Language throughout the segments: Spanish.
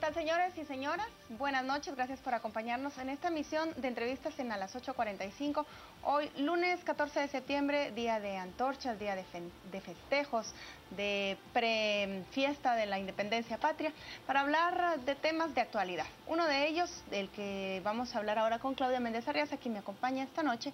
tal, señores y señoras? Buenas noches, gracias por acompañarnos en esta emisión de entrevistas en a las 8:45. Hoy, lunes 14 de septiembre, día de antorchas, día de festejos, de pre-fiesta de la independencia patria, para hablar de temas de actualidad. Uno de ellos, del que vamos a hablar ahora con Claudia Méndez Arriaza, quien me acompaña esta noche,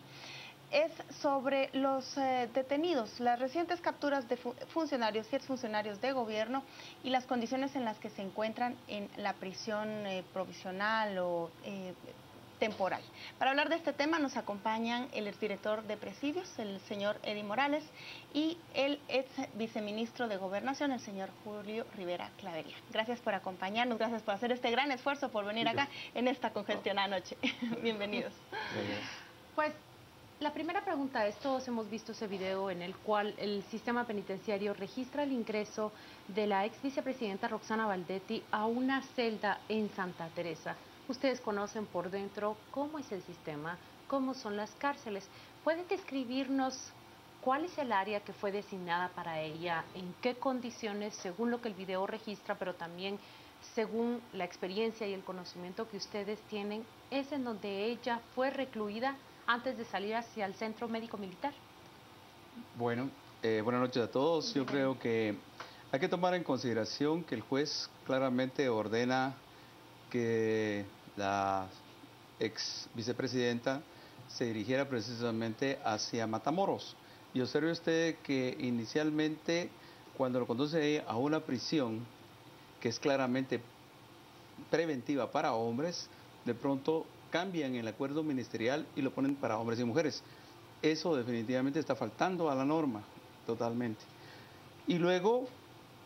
es sobre los detenidos, las recientes capturas de funcionarios y exfuncionarios de gobierno y las condiciones en las que se encuentran en la prisión provisional o temporal. Para hablar de este tema nos acompañan el exdirector de Presidios, el señor Eddie Morales, y el ex viceministro de Gobernación, el señor Julio Rivera Clavería. Gracias por acompañarnos, gracias por hacer este gran esfuerzo por venir acá en esta congestionada noche. Bienvenidos. Pues la primera pregunta es, todos hemos visto ese video en el cual el sistema penitenciario registra el ingreso de la ex vicepresidenta Roxana Baldetti a una celda en Santa Teresa. Ustedes conocen por dentro cómo es el sistema, cómo son las cárceles. ¿Pueden describirnos cuál es el área que fue designada para ella, en qué condiciones, según lo que el video registra, pero también según la experiencia y el conocimiento que ustedes tienen, es en donde ella fue recluida antes de salir hacia el centro médico militar? Bueno, buenas noches a todos. Yo creo que hay que tomar en consideración que el juez claramente ordena que la ex vicepresidenta se dirigiera precisamente hacia Matamoros. Y observe usted que inicialmente, cuando lo conduce a una prisión que es claramente preventiva para hombres, de pronto cambian el acuerdo ministerial y lo ponen para hombres y mujeres. Eso definitivamente está faltando a la norma, totalmente. Y luego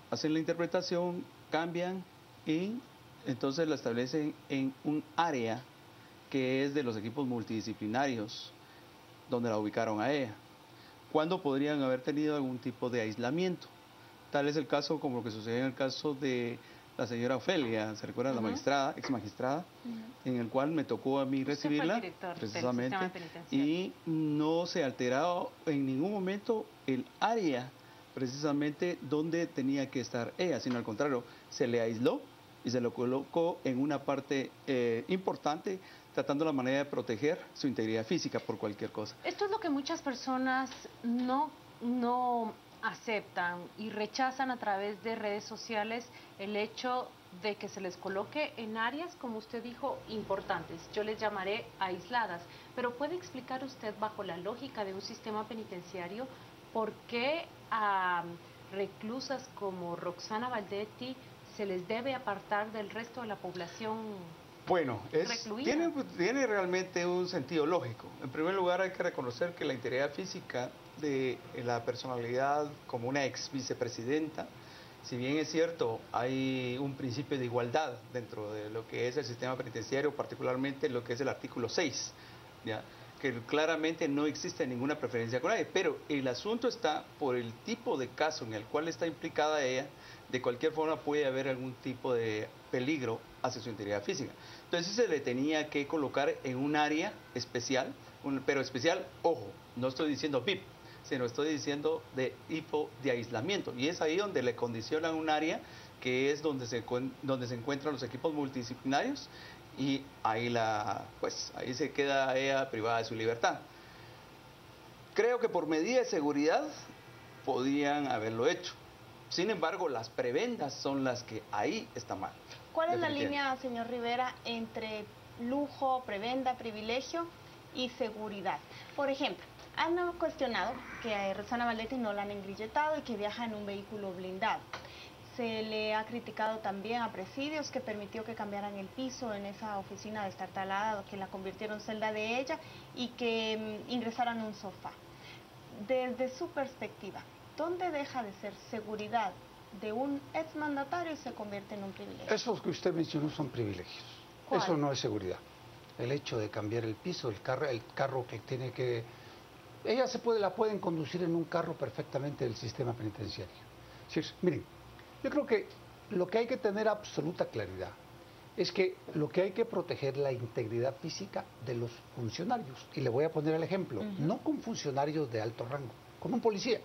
hacen la interpretación, cambian y entonces la establecen en un área que es de los equipos multidisciplinarios, donde la ubicaron a ella. ¿Cuándo podrían haber tenido algún tipo de aislamiento? Tal es el caso como lo que sucedió en el caso de la señora Ofelia, ¿se recuerda? La magistrada, ex magistrada, en el cual me tocó a mí recibirla, precisamente, y no se alterado en ningún momento el área, precisamente, donde tenía que estar ella, sino al contrario, se le aisló y se lo colocó en una parte importante, tratando la manera de proteger su integridad física por cualquier cosa. Esto es lo que muchas personas no aceptan y rechazan a través de redes sociales, el hecho de que se les coloque en áreas, como usted dijo, importantes. Yo les llamaré aisladas. Pero ¿puede explicar usted, bajo la lógica de un sistema penitenciario, por qué a reclusas como Roxana Baldetti se les debe apartar del resto de la población? Bueno, tiene realmente un sentido lógico. En primer lugar, hay que reconocer que la integridad física de la personalidad como una ex vicepresidenta, si bien es cierto, hay un principio de igualdad dentro de lo que es el sistema penitenciario, particularmente lo que es el artículo 6, ¿ya? Que claramente no existe ninguna preferencia con nadie, pero el asunto está por el tipo de caso en el cual está implicada ella. De cualquier forma puede haber algún tipo de peligro hacia su integridad física. Entonces se le tenía que colocar en un área especial, pero especial, ojo, no estoy diciendo VIP, sino estoy diciendo de tipo de aislamiento. Y es ahí donde le condicionan un área que es donde se encuentran los equipos multidisciplinarios, y ahí ahí se queda ella privada de su libertad. Creo que por medida de seguridad podían haberlo hecho. Sin embargo, las prebendas son las que ahí está mal. ¿Cuál es la línea, señor Rivera, entre lujo, prebenda, privilegio y seguridad? Por ejemplo, han cuestionado que a Roxana Baldetti no la han engrilletado y que viaja en un vehículo blindado. Se le ha criticado también a Presidios, que permitió que cambiaran el piso en esa oficina destartalada, que la convirtieron en celda de ella y que ingresaran un sofá. Desde su perspectiva, ¿dónde deja de ser seguridad de un exmandatario y se convierte en un privilegio? Esos que usted mencionó son privilegios. ¿Cuál? Eso no es seguridad. El hecho de cambiar el piso, el carro que tiene que... Ella la pueden conducir en un carro perfectamente del sistema penitenciario. Sí, miren, yo creo que lo que hay que tener absoluta claridad es que lo que hay que proteger es la integridad física de los funcionarios. Y le voy a poner el ejemplo, no con funcionarios de alto rango, con un policía.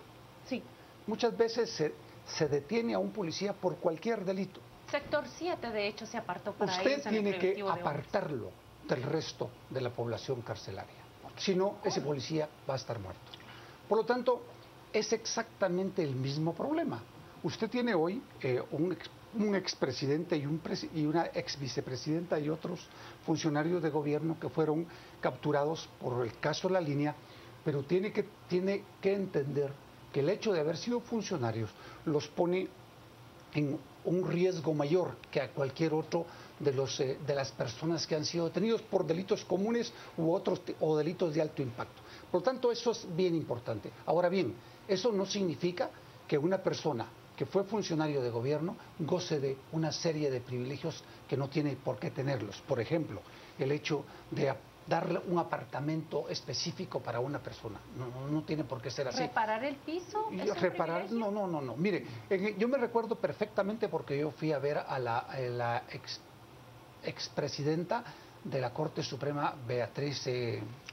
Sí. Muchas veces se detiene a un policía por cualquier delito. Sector 7, de hecho, se apartó para Usted ellos en el tiene que preventivo de hombres. apartarlo del resto de la población carcelaria. Si no, ese policía va a estar muerto. Por lo tanto, es exactamente el mismo problema. Usted tiene hoy un expresidente y una ex vicepresidenta y otros funcionarios de gobierno que fueron capturados por el caso La Línea, pero tiene que entender que el hecho de haber sido funcionarios los pone en un riesgo mayor que a cualquier otro de las personas que han sido detenidos por delitos comunes o delitos de alto impacto. Por lo tanto, eso es bien importante. Ahora bien, eso no significa que una persona que fue funcionario de gobierno goce de una serie de privilegios que no tiene por qué tenerlos. Por ejemplo, el hecho de darle un apartamento específico para una persona. No tiene por qué ser así. ¿Reparar el piso? Reparar, no. Mire, yo me recuerdo perfectamente porque yo fui a ver a la expresidenta de la Corte Suprema, Beatriz...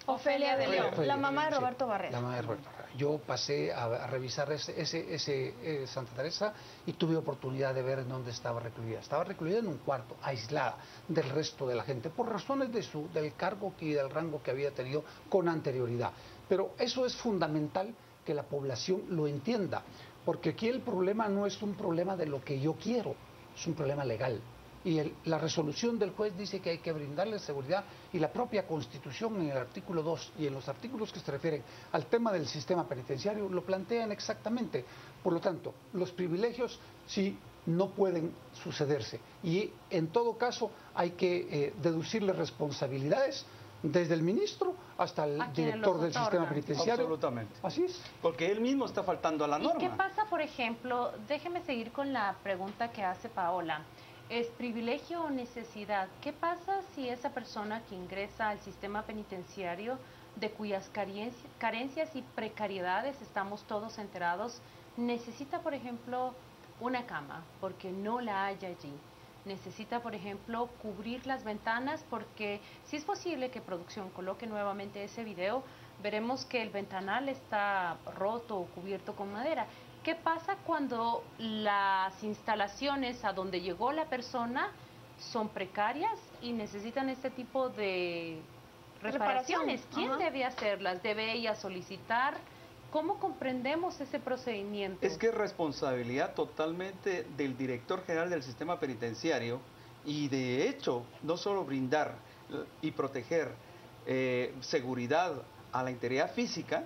Ofelia de León, la mamá de Roberto Barrera. La mamá de Roberto Barrera. Yo pasé a revisar ese Santa Teresa y tuve oportunidad de ver en dónde estaba recluida. Estaba recluida en un cuarto, aislada del resto de la gente, por razones del cargo y del rango que había tenido con anterioridad. Pero eso es fundamental que la población lo entienda, porque aquí el problema no es un problema de lo que yo quiero, es un problema legal. Y la resolución del juez dice que hay que brindarle seguridad, y la propia Constitución en el artículo 2 y en los artículos que se refieren al tema del sistema penitenciario lo plantean exactamente. Por lo tanto, los privilegios sí no pueden sucederse, y en todo caso hay que deducirle responsabilidades desde el ministro hasta el director del sistema penitenciario. Absolutamente. Así es. Porque él mismo está faltando a la norma. ¿Y qué pasa, por ejemplo? Déjeme seguir con la pregunta que hace Paola. ¿Es privilegio o necesidad? ¿Qué pasa si esa persona que ingresa al sistema penitenciario, de cuyas carencias y precariedades estamos todos enterados, necesita, por ejemplo, una cama porque no la hay allí? Necesita, por ejemplo, cubrir las ventanas porque, si es posible que producción coloque nuevamente ese video, veremos que el ventanal está roto o cubierto con madera. ¿Qué pasa cuando las instalaciones a donde llegó la persona son precarias y necesitan este tipo de reparaciones? ¿Quién debe hacerlas? ¿Debe ella solicitar? ¿Cómo comprendemos ese procedimiento? Es que es responsabilidad totalmente del director general del sistema penitenciario, y de hecho no solo brindar y proteger seguridad a la integridad física,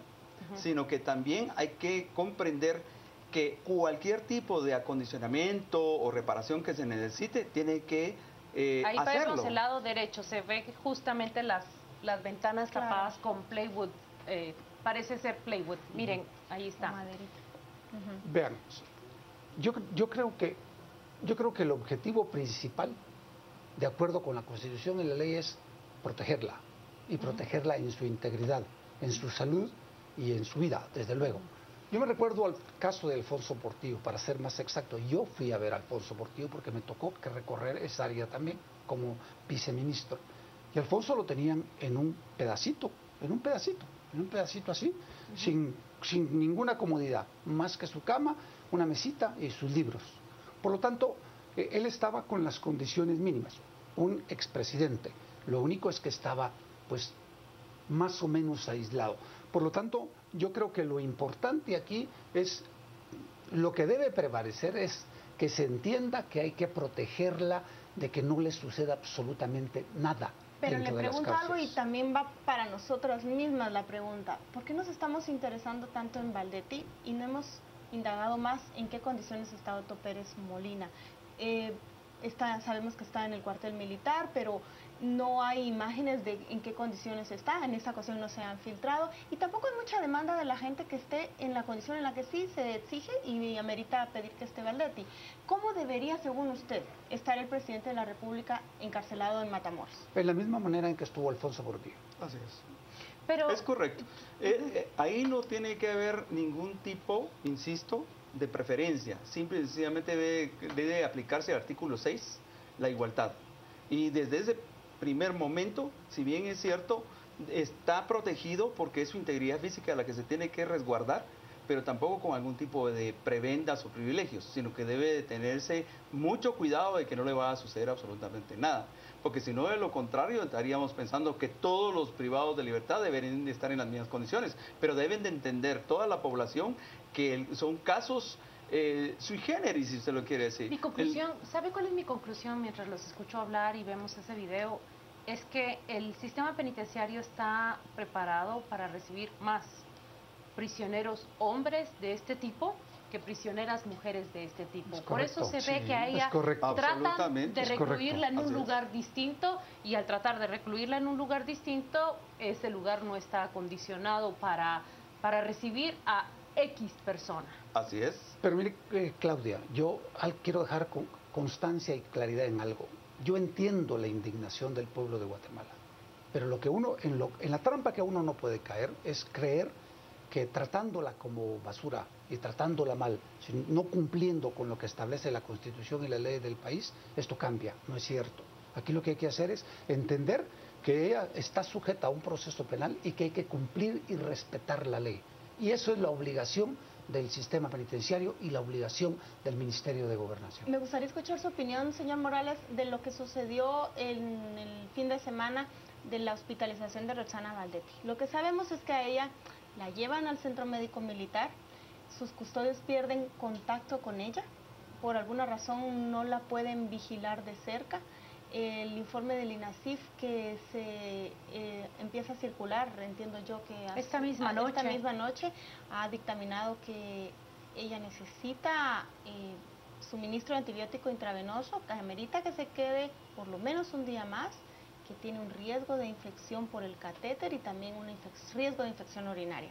sino que también hay que comprender que cualquier tipo de acondicionamiento o reparación que se necesite tiene que ahí hacerlo. vemos el lado derecho, se ve justamente las ventanas tapadas con plywood, parece ser plywood. Miren, ahí está. Vean, yo creo que el objetivo principal, de acuerdo con la Constitución y la ley, es protegerla, y protegerla en su integridad, en su salud y en su vida, desde luego. Yo me recuerdo al caso de Alfonso Portillo, para ser más exacto. Yo fui a ver a Alfonso Portillo porque me tocó que recorrer esa área también como viceministro. Y Alfonso lo tenían en un pedacito así, sin ninguna comodidad, más que su cama, una mesita y sus libros. Por lo tanto, él estaba con las condiciones mínimas. Un expresidente. Lo único es que estaba, pues, más o menos aislado. Por lo tanto, yo creo que lo importante aquí es, lo que debe prevalecer es que se entienda que hay que protegerla de que no le suceda absolutamente nada. Pero le pregunto algo, y también va para nosotras mismas la pregunta: ¿por qué nos estamos interesando tanto en Valdetti y no hemos indagado más en qué condiciones está Otto Pérez Molina? Sabemos que está en el cuartel militar, pero no hay imágenes de en qué condiciones está. En esta ocasión no se han filtrado, y tampoco hay mucha demanda de la gente que esté en la condición en la que sí se exige y amerita pedir que esté Valdetti. ¿Cómo debería, según usted, estar el presidente de la República encarcelado en Matamoros? En la misma manera en que estuvo Alfonso Portillo. Así es. Pero es correcto. Ahí no tiene que haber ningún tipo, insisto, de preferencia. Simple y sencillamente debe aplicarse el artículo 6, la igualdad. Y desde ese primer momento, si bien es cierto, está protegido porque es su integridad física la que se tiene que resguardar, pero tampoco con algún tipo de prebendas o privilegios, sino que debe de tenerse mucho cuidado de que no le va a suceder absolutamente nada. Porque si no, de lo contrario, estaríamos pensando que todos los privados de libertad deberían de estar en las mismas condiciones, pero deben de entender toda la población que son casos sui generis, si usted lo quiere decir. Mi conclusión, ¿sabe cuál es mi conclusión mientras los escucho hablar y vemos ese video? Es que el sistema penitenciario está preparado para recibir más prisioneros hombres de este tipo que prisioneras mujeres de este tipo. Por eso se ve que a ella tratan de recluirla en un lugar distinto, y al tratar de recluirla en un lugar distinto, ese lugar no está acondicionado para recibir a X persona. Así es. Pero mire, Claudia, yo quiero dejar constancia y claridad en algo. Yo entiendo la indignación del pueblo de Guatemala, pero lo que en la trampa que uno no puede caer es creer que tratándola como basura y tratándola mal, no cumpliendo con lo que establece la Constitución y la ley del país, esto cambia. No es cierto. Aquí lo que hay que hacer es entender que ella está sujeta a un proceso penal y que hay que cumplir y respetar la ley. Y eso es la obligación del sistema penitenciario y la obligación del Ministerio de Gobernación. Me gustaría escuchar su opinión, señor Morales, de lo que sucedió en el fin de semana de la hospitalización de Roxana Valdetti. Lo que sabemos es que a ella la llevan al centro médico militar, sus custodios pierden contacto con ella, por alguna razón no la pueden vigilar de cerca. El informe del INASIF que se empieza a circular, entiendo yo que esta misma noche ha dictaminado que ella necesita suministro de antibiótico intravenoso, que amerita que se quede por lo menos un día más, que tiene un riesgo de infección por el catéter y también un riesgo de infección urinaria.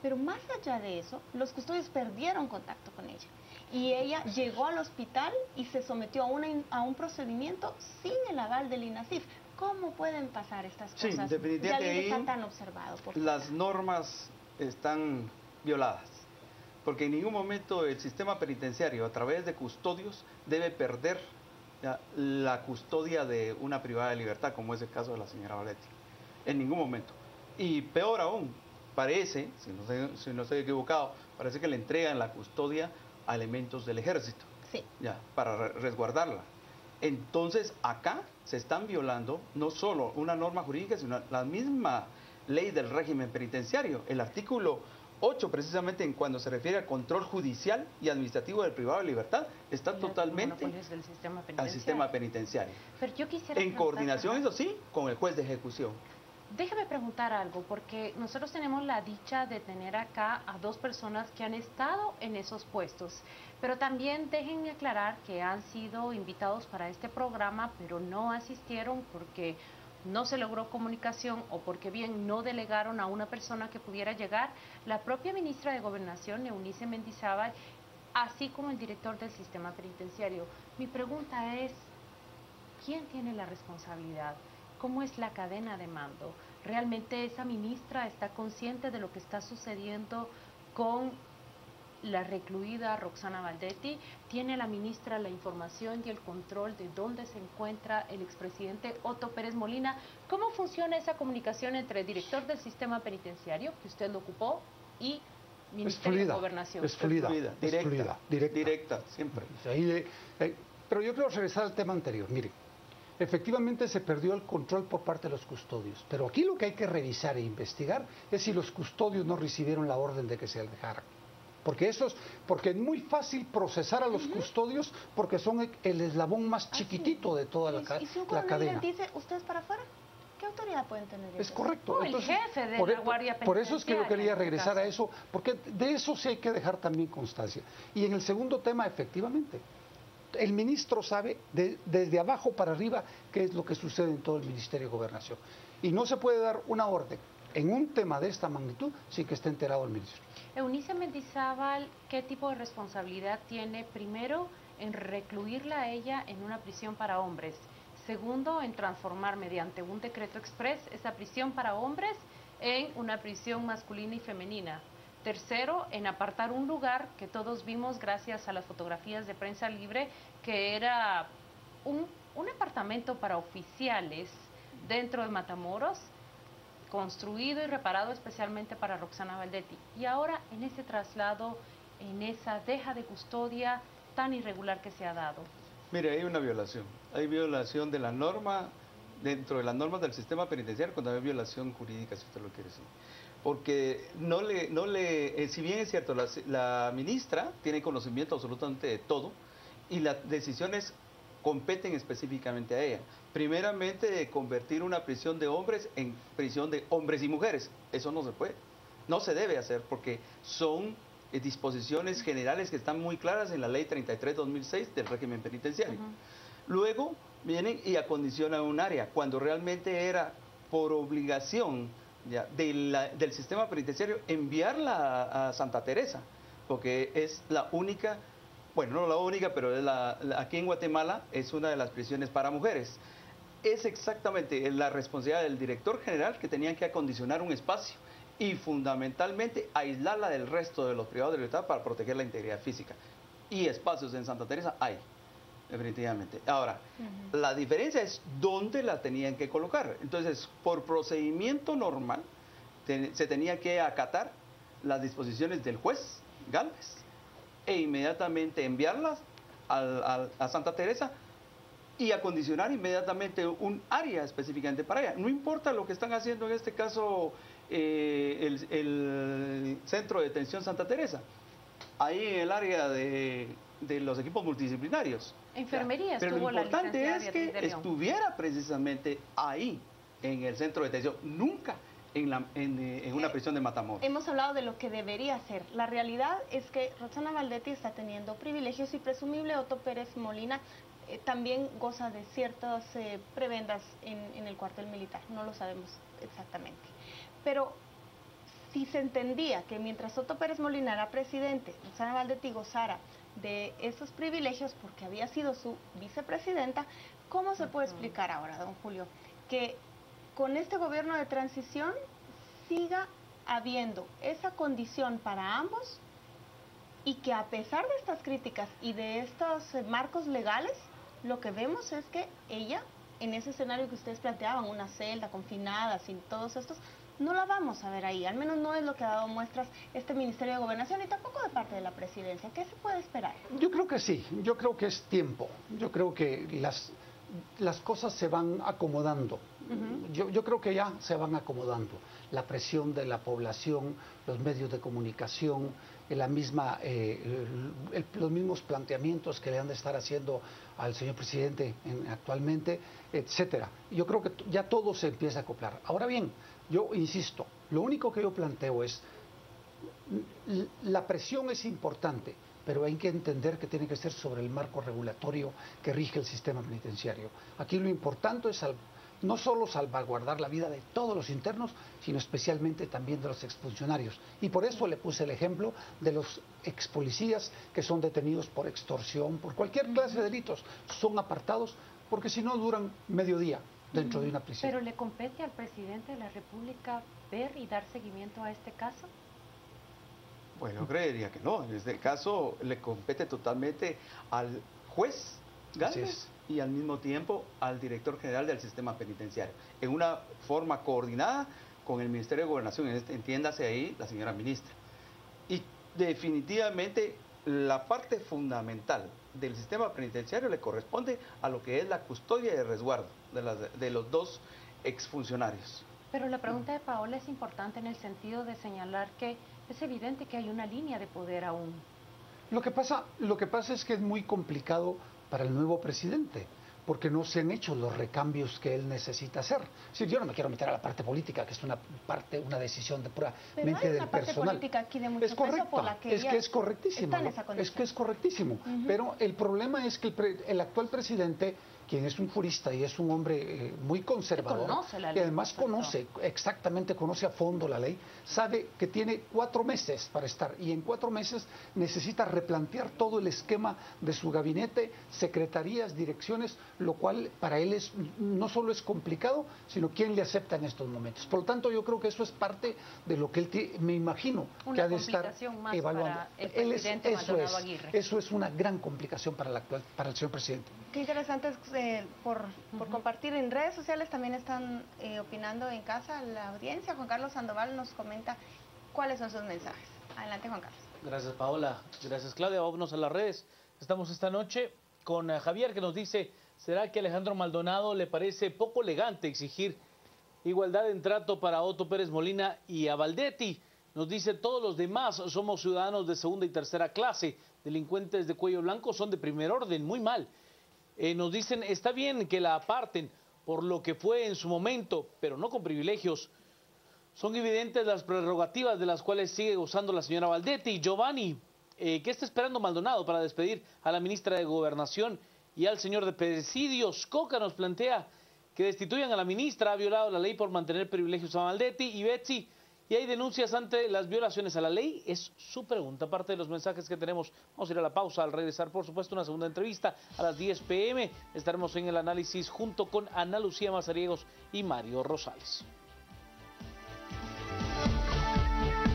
Pero más allá de eso, los custodios perdieron contacto con ella. Y ella llegó al hospital y se sometió a un procedimiento sin el aval del INASIF. ¿Cómo pueden pasar estas cosas? Sí, definitivamente ahí está tan observado. Las normas están violadas, porque en ningún momento el sistema penitenciario, a través de custodios, debe perder la custodia de una privada de libertad, como es el caso de la señora Valdetti. En ningún momento. Y peor aún, parece, si no estoy equivocado, parece que le entregan la custodia a elementos del ejército, sí, para resguardarla. Entonces, acá se están violando no solo una norma jurídica, sino la misma ley del régimen penitenciario. El artículo 8, precisamente en cuando se refiere al control judicial y administrativo del privado de libertad, está totalmente al sistema penitenciario. Pero yo quisiera en coordinación, eso sí, con el juez de ejecución. Déjeme preguntar algo, porque nosotros tenemos la dicha de tener acá a dos personas que han estado en esos puestos, pero también déjenme aclarar que han sido invitados para este programa, pero no asistieron porque no se logró comunicación o porque bien no delegaron a una persona que pudiera llegar. La propia ministra de Gobernación, Eunice Mendizábal, así como el director del sistema penitenciario. Mi pregunta es, ¿quién tiene la responsabilidad? ¿Cómo es la cadena de mando? ¿Realmente esa ministra está consciente de lo que está sucediendo con la recluida Roxana Valdetti? ¿Tiene la ministra la información y el control de dónde se encuentra el expresidente Otto Pérez Molina? ¿Cómo funciona esa comunicación entre el director del sistema penitenciario, que usted lo ocupó, y Ministerio de Gobernación? Es fluida, directa, siempre. Pero yo quiero regresar al tema anterior. Mire, efectivamente se perdió el control por parte de los custodios, pero aquí lo que hay que revisar e investigar es si los custodios no recibieron la orden de que se dejaran. Porque es muy fácil procesar a los custodios porque son el eslabón más chiquitito de toda la cadena. ¿Y si un coronel dice, usted es para afuera? ¿Qué autoridad pueden tener ellos? Es correcto. Entonces, el jefe de la Guardia Penitenciaria. Por eso es que yo quería regresar a eso, porque de eso sí hay que dejar también constancia. Y en el segundo tema, efectivamente, el ministro sabe desde abajo para arriba qué es lo que sucede en todo el Ministerio de Gobernación. Y no se puede dar una orden en un tema de esta magnitud sin que esté enterado el ministro. Eunice Mendizábal, ¿qué tipo de responsabilidad tiene? Primero, en recluirla a ella en una prisión para hombres. Segundo, en transformar mediante un decreto express esa prisión para hombres en una prisión masculina y femenina. Tercero, en apartar un lugar que todos vimos gracias a las fotografías de Prensa Libre, que era un apartamento para oficiales dentro de Matamoros, construido y reparado especialmente para Roxana Valdetti. Y ahora en ese traslado, en esa deja de custodia tan irregular que se ha dado. Mire, hay violación de la norma, dentro de las normas del sistema penitenciario, cuando hay violación jurídica, si usted lo quiere decir. Porque si bien es cierto, la ministra tiene conocimiento absolutamente de todo y las decisiones competen específicamente a ella. Primeramente, de convertir una prisión de hombres en prisión de hombres y mujeres. Eso no se puede, no se debe hacer porque son disposiciones generales que están muy claras en la ley 33/2006 del régimen penitenciario. Luego vienen y acondicionan un área, cuando realmente era por obligación ya, del sistema penitenciario enviarla a Santa Teresa, porque es la única, bueno, no la única, pero es aquí en Guatemala es una de las prisiones para mujeres. Es exactamente la responsabilidad del director general que tenían que acondicionar un espacio y fundamentalmente aislarla del resto de los privados de libertad para proteger la integridad física. Y espacios en Santa Teresa hay, definitivamente. Ahora, la diferencia es dónde la tenían que colocar. Entonces, por procedimiento normal, se tenía que acatar las disposiciones del juez Gálvez e inmediatamente enviarlas a Santa Teresa y acondicionar inmediatamente un área específicamente para ella. No importa lo que están haciendo en este caso el Centro de Detención Santa Teresa, ahí en el área de los equipos multidisciplinarios. Enfermería, pero lo importante es que estuviera precisamente ahí, en el centro de detención, nunca en una prisión de Matamoros. Hemos hablado de lo que debería ser. La realidad es que Roxana Valdetti está teniendo privilegios y presumible Otto Pérez Molina también goza de ciertas prebendas en el cuartel militar. No lo sabemos exactamente. Pero si se entendía que mientras Otto Pérez Molina era presidente, Roxana Valdetti gozara de esos privilegios porque había sido su vicepresidenta, ¿cómo se puede explicar ahora, don Julio, que con este gobierno de transición siga habiendo esa condición para ambos y que a pesar de estas críticas y de estos marcos legales, lo que vemos es que ella, en ese escenario que ustedes planteaban, una celda confinada, sin todos estos, no la vamos a ver ahí, al menos no es lo que ha dado muestras este Ministerio de Gobernación y tampoco de parte de la Presidencia. ¿Qué se puede esperar? Yo creo que sí, yo creo que es tiempo, yo creo que las cosas se van acomodando. Yo creo que ya se van acomodando. La presión de la población, los medios de comunicación, los mismos planteamientos que le han de estar haciendo al señor presidente actualmente, etcétera. Yo creo que ya todo se empieza a acoplar. Ahora bien, yo insisto, lo único que yo planteo es, la presión es importante, pero hay que entender que tiene que ser sobre el marco regulatorio que rige el sistema penitenciario. Aquí lo importante es no solo salvaguardar la vida de todos los internos, sino especialmente también de los exfuncionarios. Y por eso le puse el ejemplo de los expolicías que son detenidos por extorsión, por cualquier clase de delitos. Son apartados porque si no duran medio día dentro de una prisión. ¿Pero le compete al presidente de la República ver y dar seguimiento a este caso? Bueno, creería que no. En este caso le compete totalmente al juez Gálvez y al mismo tiempo al director general del sistema penitenciario, en una forma coordinada con el Ministerio de Gobernación, entiéndase ahí la señora ministra. Y definitivamente la parte fundamental del sistema penitenciario le corresponde a lo que es la custodia y el resguardo de los dos exfuncionarios. Pero la pregunta de Paola es importante en el sentido de señalar que es evidente que hay una línea de poder aún. Lo que pasa es que es muy complicado para el nuevo presidente, porque no se han hecho los recambios que él necesita hacer. Es decir, yo no me quiero meter a la parte política, que es una decisión puramente del personal. Aquí de mucho es correcta, por la que es que es correctísimo, es que es correctísimo. Pero el problema es que el actual presidente, quien es un jurista y es un hombre muy conservador, y además conoce a fondo la ley, sabe que tiene 4 meses para estar, y en 4 meses necesita replantear todo el esquema de su gabinete, secretarías, direcciones, lo cual para él no solo es complicado, sino quién le acepta en estos momentos. Por lo tanto, yo creo que eso es parte de lo que él me imagino que ha de estar evaluando. Eso es una gran complicación para el Eso es una gran complicación para el señor presidente. Qué interesante por compartir en redes sociales. También están opinando en casa la audiencia. Juan Carlos Sandoval nos comenta cuáles son sus mensajes. Adelante, Juan Carlos. Gracias, Paola. Gracias, Claudia. Vámonos a las redes. Estamos esta noche con Javier, que nos dice: ¿será que a Alejandro Maldonado le parece poco elegante exigir igualdad en trato para Otto Pérez Molina y a Valdetti? Nos dice: todos los demás somos ciudadanos de segunda y tercera clase, delincuentes de cuello blanco son de primer orden, muy mal. Nos dicen: está bien que la aparten por lo que fue en su momento, pero no con privilegios. Son evidentes las prerrogativas de las cuales sigue gozando la señora Valdetti. Giovanni, ¿qué está esperando Maldonado para despedir a la ministra de Gobernación y al señor de Presidios? Coca nos plantea que destituyan a la ministra, ha violado la ley por mantener privilegios a Valdetti. Y Betsy, ¿y hay denuncias ante las violaciones a la ley? Es su pregunta, parte de los mensajes que tenemos. Vamos a ir a la pausa. Al regresar, por supuesto, una segunda entrevista a las 10 p.m. Estaremos en el análisis junto con Ana Lucía Mazariegos y Mario Rosales.